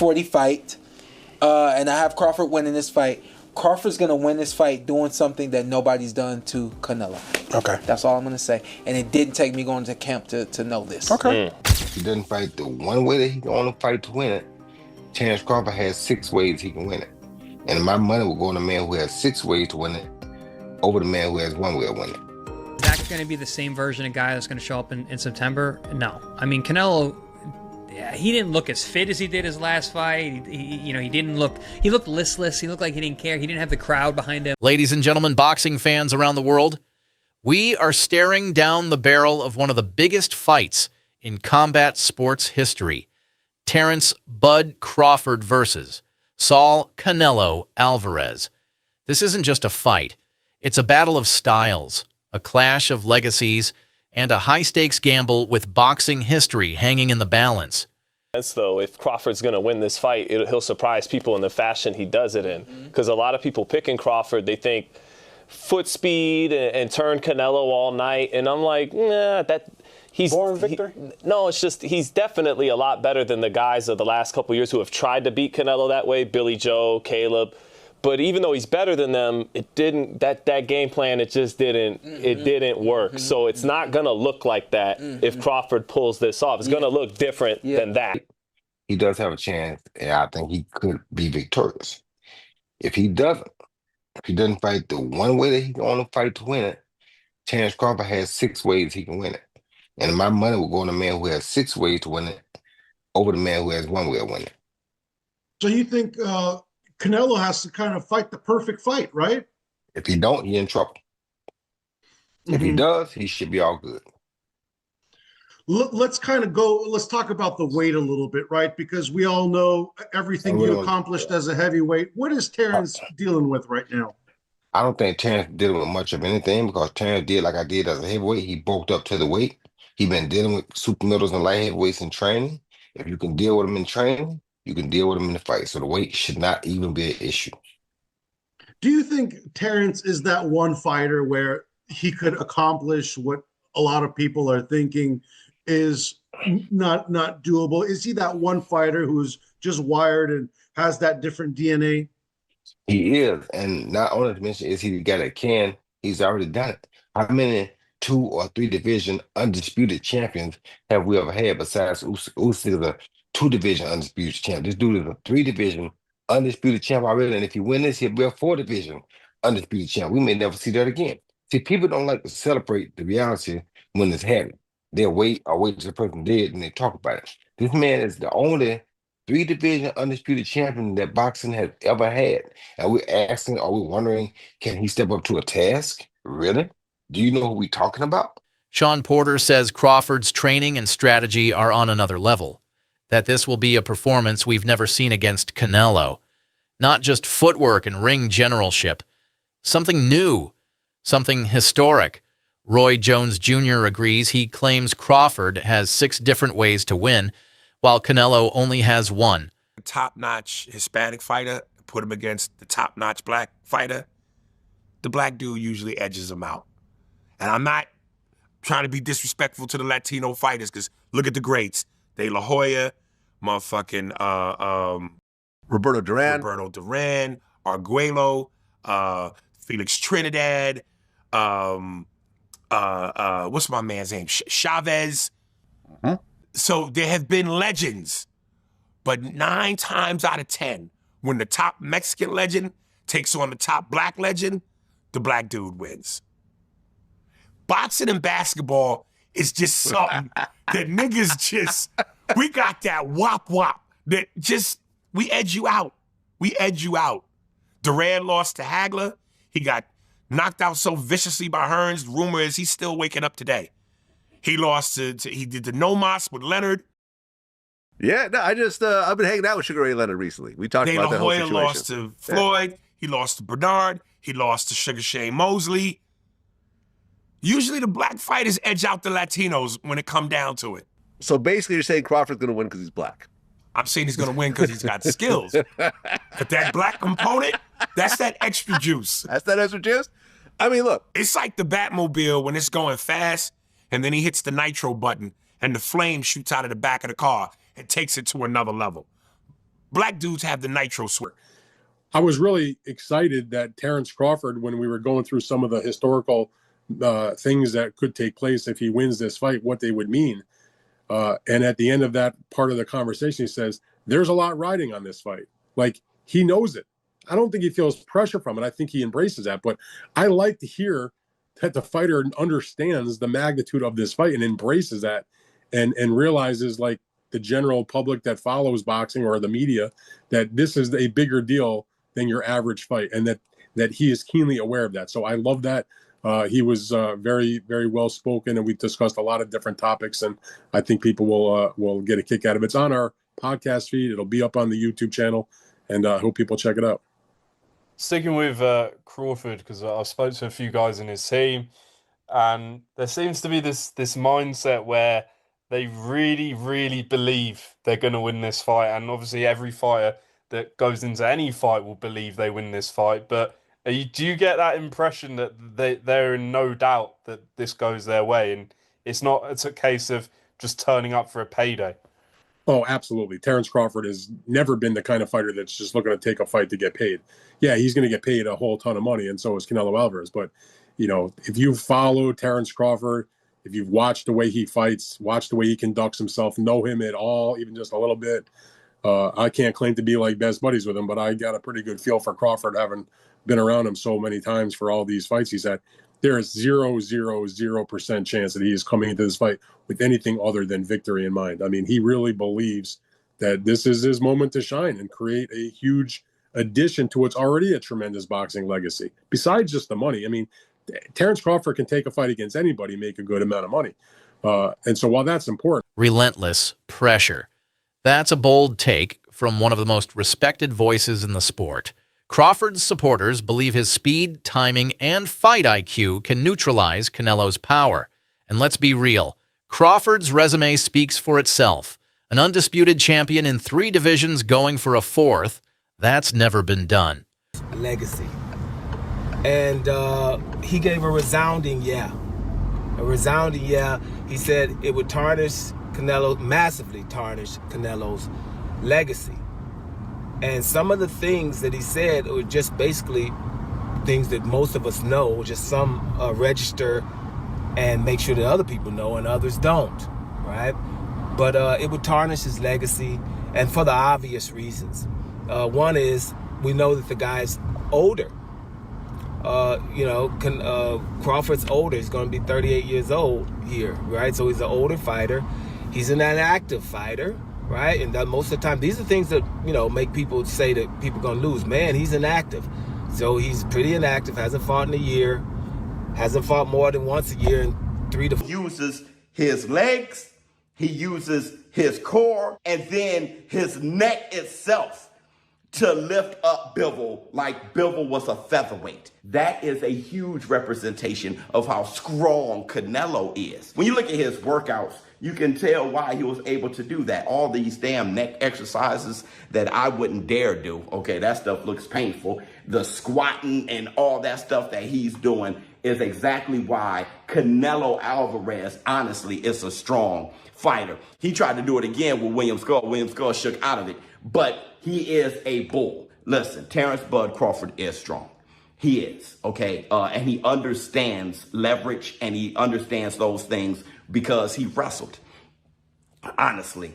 40 fight, and I have Crawford winning this fight. Crawford's going to win this fight doing something that nobody's done to Canelo. Okay. That's all I'm going to say. And it didn't take me going to camp to know this. Okay. If he doesn't fight the one way that he can only fight to win it, Terrence Crawford has 6 ways he can win it. And my money will go on the man who has 6 ways to win it over the man who has 1 way to win it. Is that going to be the same version of guy that's going to show up in September? No. I mean, Canelo, he didn't look as fit as he did his last fight. He looked listless. He looked like he didn't care. He didn't have the crowd behind him. Ladies and gentlemen, boxing fans around the world, we are staring down the barrel of one of the biggest fights in combat sports history. Terrence Bud Crawford versus Saul Canelo Alvarez. This isn't just a fight. It's a battle of styles, a clash of legacies, and a high-stakes gamble with boxing history hanging in the balance. Though, if Crawford's going to win this fight, he'll surprise people in the fashion he does it in. Because a lot of people picking Crawford, they think foot speed and turn Canelo all night. And I'm like, nah, he's born victor. No, it's just he's definitely a lot better than the guys of the last couple years who have tried to beat Canelo that way, Billy Joe, Caleb. But even though he's better than them, it didn't that game plan. It just didn't. It didn't work. So it's not gonna look like that if Crawford pulls this off. It's gonna look different than that. He does have a chance, and I think he could be victorious. If he doesn't fight the one way that he can only fight to win it, Terrence Crawford has 6 ways he can win it. And my money will go on the man who has 6 ways to win it over the man who has 1 way to win it. So you think Canelo has to kind of fight the perfect fight, right? If he don't, he's in trouble. If he does, he should be all good. Let's talk about the weight a little bit, right? Because we all know everything you accomplished as a heavyweight. What is Terrence dealing with right now? I don't think Terrence dealing with much of anything because Terrence did like I did as a heavyweight. He bulked up to the weight. He been dealing with super middles and light heavyweights in training. If you can deal with them in training, you can deal with them in the fight. So the weight should not even be an issue. Do you think Terrence is that one fighter where he could accomplish what a lot of people are thinking is not doable? Is he that one fighter who's just wired and has that different DNA? He is. And not only to mention is he the guy that can, he's already done it. How many 2 or 3 division undisputed champions have we ever had besides Usyk is a 2 division undisputed champ? This dude is a 3 division undisputed champ already. And if he win this, he'll be a 4 division undisputed champ. We may never see that again. See, people don't like to celebrate the reality when it's happening. They'll wait till the person dead and they talk about it. This man is the only 3 division undisputed champion that boxing has ever had. And we're asking, are we wondering, can he step up to a task? Really? Do you know who we're talking about? Shawn Porter says Crawford's training and strategy are on another level, that this will be a performance we've never seen against Canelo. Not just footwork and ring generalship. Something new, something historic. Roy Jones Jr. agrees. He claims Crawford has 6 different ways to win, while Canelo only has 1. Top-notch Hispanic fighter, put him against the top-notch black fighter, the black dude usually edges him out. And I'm not trying to be disrespectful to the Latino fighters, because look at the greats. De La Hoya, motherfucking Roberto Duran, Arguello, Felix Trinidad, what's my man's name? Chavez. So there have been legends, but 9 times out of 10, when the top Mexican legend takes on the top black legend, the black dude wins. Boxing and basketball is just something that niggas just, we got that wop that just, we edge you out. We edge you out. Duran lost to Hagler. He got knocked out so viciously by Hearns. Rumor is he's still waking up today. He lost he did the no mas with Leonard. Yeah, no, I've been hanging out with Sugar Ray Leonard recently. We talked about that whole situation. Lost to Floyd. He lost to Bernard. He lost to Sugar Shane Mosley. Usually the black fighters edge out the Latinos when it come down to it. So basically you're saying Crawford's going to win because he's black. I'm saying he's going to win because he's got skills. But that black component, that's that extra juice. That's that extra juice? I mean, look. It's like the Batmobile when it's going fast, and then he hits the nitro button, and the flame shoots out of the back of the car and takes it to another level. Black dudes have the nitro sweat. I was really excited that Terrence Crawford, when we were going through some of the historical things that could take place if he wins this fight, what they would mean. And at the end of that part of the conversation, he says, there's a lot riding on this fight. Like, he knows it. I don't think he feels pressure from it. I think he embraces that. But I like to hear that the fighter understands the magnitude of this fight and embraces that and realizes, like the general public that follows boxing or the media, that this is a bigger deal than your average fight, and that he is keenly aware of that. So I love that. He was very, very well spoken, and we discussed a lot of different topics, and I think people will get a kick out of it. It's on our podcast feed. It'll be up on the YouTube channel, and I hope people check it out. Sticking with Crawford, because I've spoken to a few guys in his team, and there seems to be this mindset where they really, really believe they're going to win this fight, and obviously every fighter that goes into any fight will believe they win this fight. But do you get that impression that they're in no doubt that this goes their way, and it's a case of just turning up for a payday? Oh, absolutely. Terrence Crawford has never been the kind of fighter that's just looking to take a fight to get paid. Yeah, he's going to get paid a whole ton of money, and so is Canelo Alvarez. But, if you follow Terrence Crawford, if you've watched the way he fights, watched the way he conducts himself, know him at all, even just a little bit, I can't claim to be like best buddies with him, but I got a pretty good feel for Crawford, having been around him so many times for all these fights he's had. There is 0.000% chance that he is coming into this fight with anything other than victory in mind. I mean, he really believes that this is his moment to shine and create a huge addition to what's already a tremendous boxing legacy. Besides just the money, I mean, Terrence Crawford can take a fight against anybody, make a good amount of money. And so while that's important. Relentless pressure. That's a bold take from one of the most respected voices in the sport. Crawford's supporters believe his speed, timing, and fight IQ can neutralize Canelo's power. And let's be real, Crawford's resume speaks for itself. An undisputed champion in 3 divisions going for a 4th, that's never been done. A legacy. And he gave a resounding yeah. A resounding yeah. He said it would massively tarnish Canelo's legacy. And some of the things that he said were just basically things that most of us know, just some register and make sure that other people know and others don't, right? But it would tarnish his legacy, and for the obvious reasons. One is, we know that the guy's older. Crawford's older. He's going to be 38 years old here, right? So he's an older fighter. He's an inactive fighter, right? And most of the time, these are things that, make people say that people are going to lose. Man, he's inactive. So he's pretty inactive, hasn't fought in a year, hasn't fought more than once a year in 3 to 4 uses his legs, he uses his core, and then his neck itself to lift up Bivol like Bivol was a featherweight. That is a huge representation of how strong Canelo is. When you look at his workouts, you can tell why he was able to do that. All these damn neck exercises that I wouldn't dare do. Okay, that stuff looks painful. The squatting and all that stuff that he's doing is exactly why Canelo Alvarez, honestly, is a strong fighter. He tried to do it again with William Skull. William Skull shook out of it, but he is a bull. Listen, Terrence Bud Crawford is strong. He is, okay? And he understands leverage, and he understands those things because he wrestled. Honestly,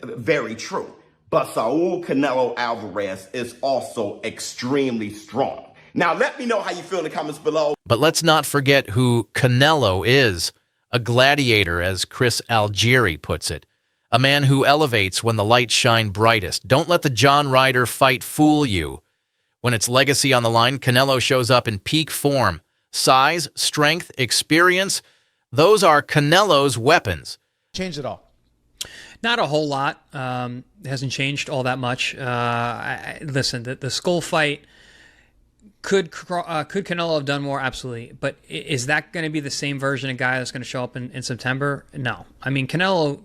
very true. But Saul Canelo Alvarez is also extremely strong. Now, let me know how you feel in the comments below. But let's not forget who Canelo is. A gladiator, as Chris Algieri puts it. A man who elevates when the lights shine brightest. Don't let the John Ryder fight fool you. When it's legacy on the line, Canelo shows up in peak form. Size, strength, experience, those are Canelo's weapons. Changed it all. Not a whole lot. Hasn't changed all that much. Listen, the Skull fight, could Canelo have done more? Absolutely. But is that going to be the same version of guy that's going to show up in September? No. I mean, Canelo,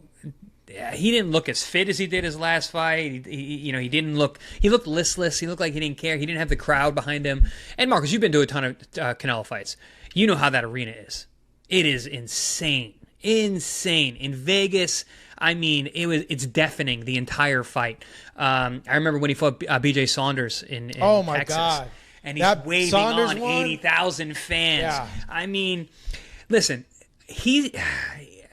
he didn't look as fit as he did his last fight. He looked listless. He looked like he didn't care. He didn't have the crowd behind him. And Marcus, you've been to a ton of Canelo fights. You know how that arena is. It is insane. insane. In Vegas, I mean, it's deafening the entire fight. I remember when he fought B.J. Saunders in oh my Texas. God. And he's That waving Saunders on one? 80,000 fans. Yeah. I mean, listen, he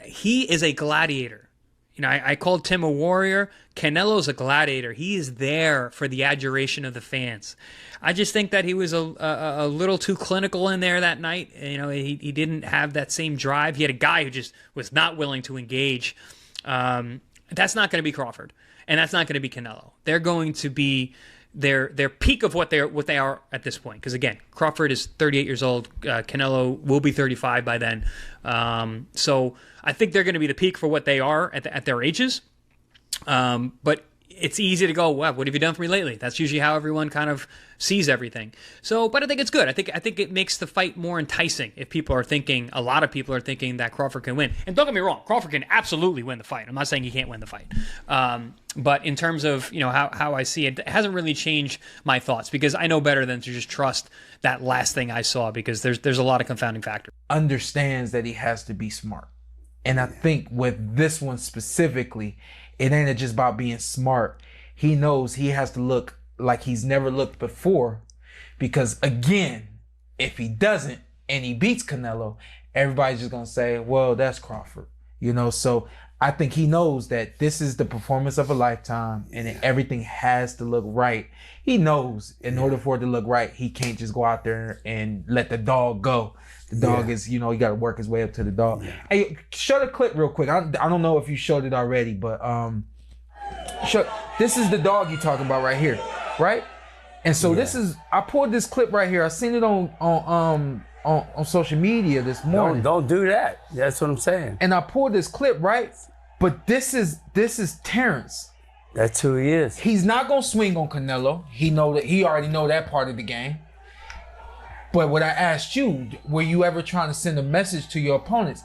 is a gladiator. You know, I called Tim a warrior. Canelo's a gladiator. He is there for the adoration of the fans. I just think that he was a little too clinical in there that night. You know, he didn't have that same drive. He had a guy who just was not willing to engage. That's not going to be Crawford, and that's not going to be Canelo. They're going to be their peak of what they are at this point. Because again, Crawford is 38 years old. Canelo will be 35 by then. So I think they're going to be the peak for what they are at their ages. But it's easy to go, wow, what have you done for me lately? That's usually how everyone kind of sees everything. So, but I think it's good. I think it makes the fight more enticing if a lot of people are thinking that Crawford can win. And don't get me wrong, Crawford can absolutely win the fight. I'm not saying he can't win the fight. But in terms of, you know, how I see it, it hasn't really changed my thoughts because I know better than to just trust that last thing I saw because there's a lot of confounding factors. Understands that he has to be smart. And I think with this one specifically, it ain't just about being smart. He knows he has to look like he's never looked before because, again, if he doesn't and he beats Canelo, everybody's just going to say, well, that's Crawford. You know, so I think he knows that this is the performance of a lifetime and everything has to look right. He knows in order for it to look right, he can't just go out there and let the dog go. The dog is, you know, he got to work his way up to the dog. Yeah. Hey, show the clip real quick. I don't know if you showed it already, but this is the dog you talking about right here, right? And so this is, I pulled this clip right here. I seen it on social media this morning. Don't do that. That's what I'm saying. And I pulled this clip, right? But this is Terrence. That's who he is. He's not gonna swing on Canelo. He already know that part of the game. But what I asked you, were you ever trying to send a message to your opponents?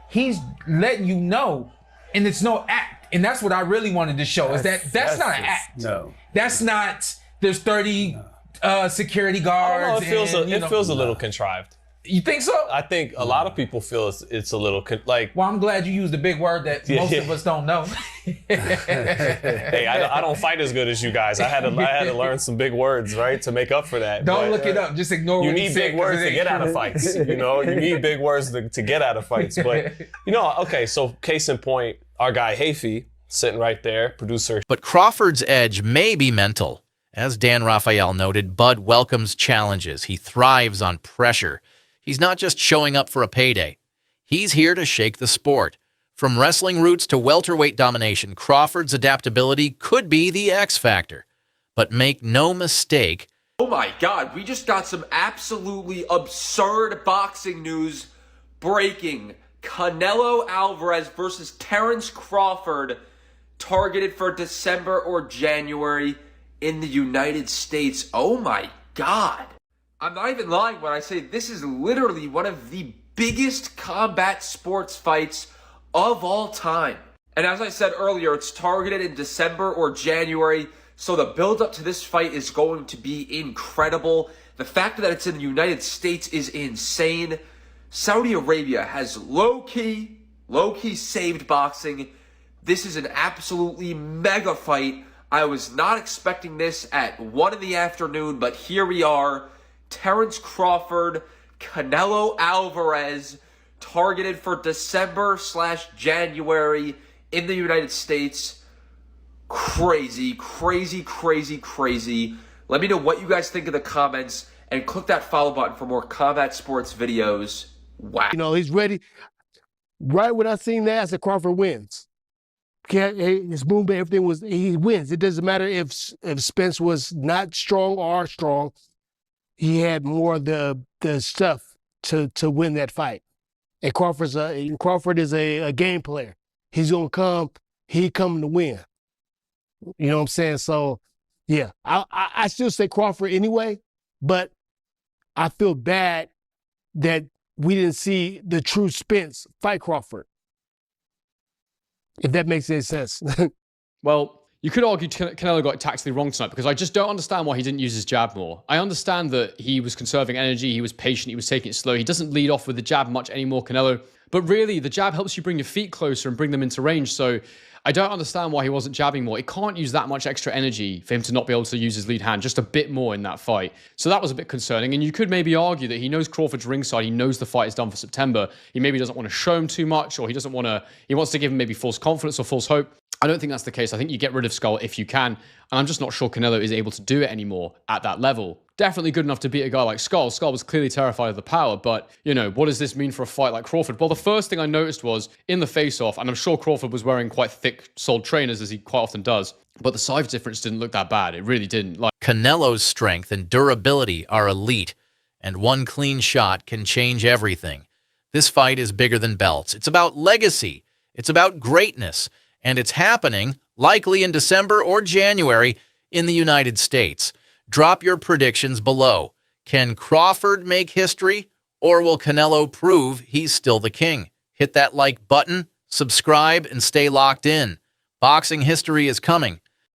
He's letting you know, and it's no act. And that's what I really wanted to show, is that's not an act. No. That's not, there's 30 security guards. I don't know, it feels a little contrived. You think so? I think a lot of people feel it's a little like. Well, I'm glad you used a big word that most of us don't know. Hey, I don't fight as good as you guys. I had to learn some big words, right, to make up for that. Don't look it up. Just ignore what you need. Big words to get out of fights. You know, you need big words to get out of fights. But you know, okay. So case in point, our guy Hafey sitting right there, producer. But Crawford's edge may be mental. As Dan Raphael noted, Bud welcomes challenges. He thrives on pressure. He's not just showing up for a payday. He's here to shake the sport. From wrestling roots to welterweight domination, Crawford's adaptability could be the X factor. But make no mistake. Oh my God, we just got some absolutely absurd boxing news breaking. Canelo Alvarez versus Terence Crawford, targeted for December or January in the United States. Oh my God. I'm not even lying when I say this is literally one of the biggest combat sports fights of all time. And as I said earlier, it's targeted in December or January, so the build-up to this fight is going to be incredible. The fact that it's in the United States is insane. Saudi Arabia has low-key saved boxing. This is an absolutely mega fight. I was not expecting this at 1 in the afternoon, but here we are. Terence Crawford, Canelo Alvarez, targeted for December/January in the United States. Crazy. Let me know what you guys think in the comments and click that follow button for more combat sports videos. Wow. You know, he's ready. Right when I seen that, I said Crawford wins. His movement, everything was, he wins. It doesn't matter if Spence was not strong or strong. He had more of the stuff to win that fight. And Crawford is a game player. He's gonna come. He coming to win. You know what I'm saying? So, yeah, I still say Crawford anyway, but I feel bad that we didn't see the true Spence fight Crawford. If that makes any sense. Well, You could argue Canelo got it tactically wrong tonight because I just don't understand why he didn't use his jab more. I understand that he was conserving energy, he was patient, he was taking it slow. He doesn't lead off with the jab much anymore, Canelo. But really, the jab helps you bring your feet closer and bring them into range. So I don't understand why he wasn't jabbing more. He can't use that much extra energy for him to not be able to use his lead hand just a bit more in that fight. So that was a bit concerning. And you could maybe argue that he knows Crawford's ringside. He knows the fight is done for September. He maybe doesn't want to show him too much, or he wants to give him maybe false confidence or false hope. I don't think that's the case. I think you get rid of Skull if you can. And I'm just not sure Canelo is able to do it anymore at that level. Definitely good enough to beat a guy like Skull. Skull was clearly terrified of the power, but, what does this mean for a fight like Crawford? Well, the first thing I noticed was in the face-off, and I'm sure Crawford was wearing quite thick-soled trainers, as he quite often does, but the size difference didn't look that bad. It really didn't. Canelo's strength and durability are elite, and one clean shot can change everything. This fight is bigger than belts. It's about legacy. It's about greatness. And it's happening, likely in December or January, in the United States. Drop your predictions below. Can Crawford make history, or will Canelo prove he's still the king? Hit that like button, subscribe, and stay locked in. Boxing history is coming.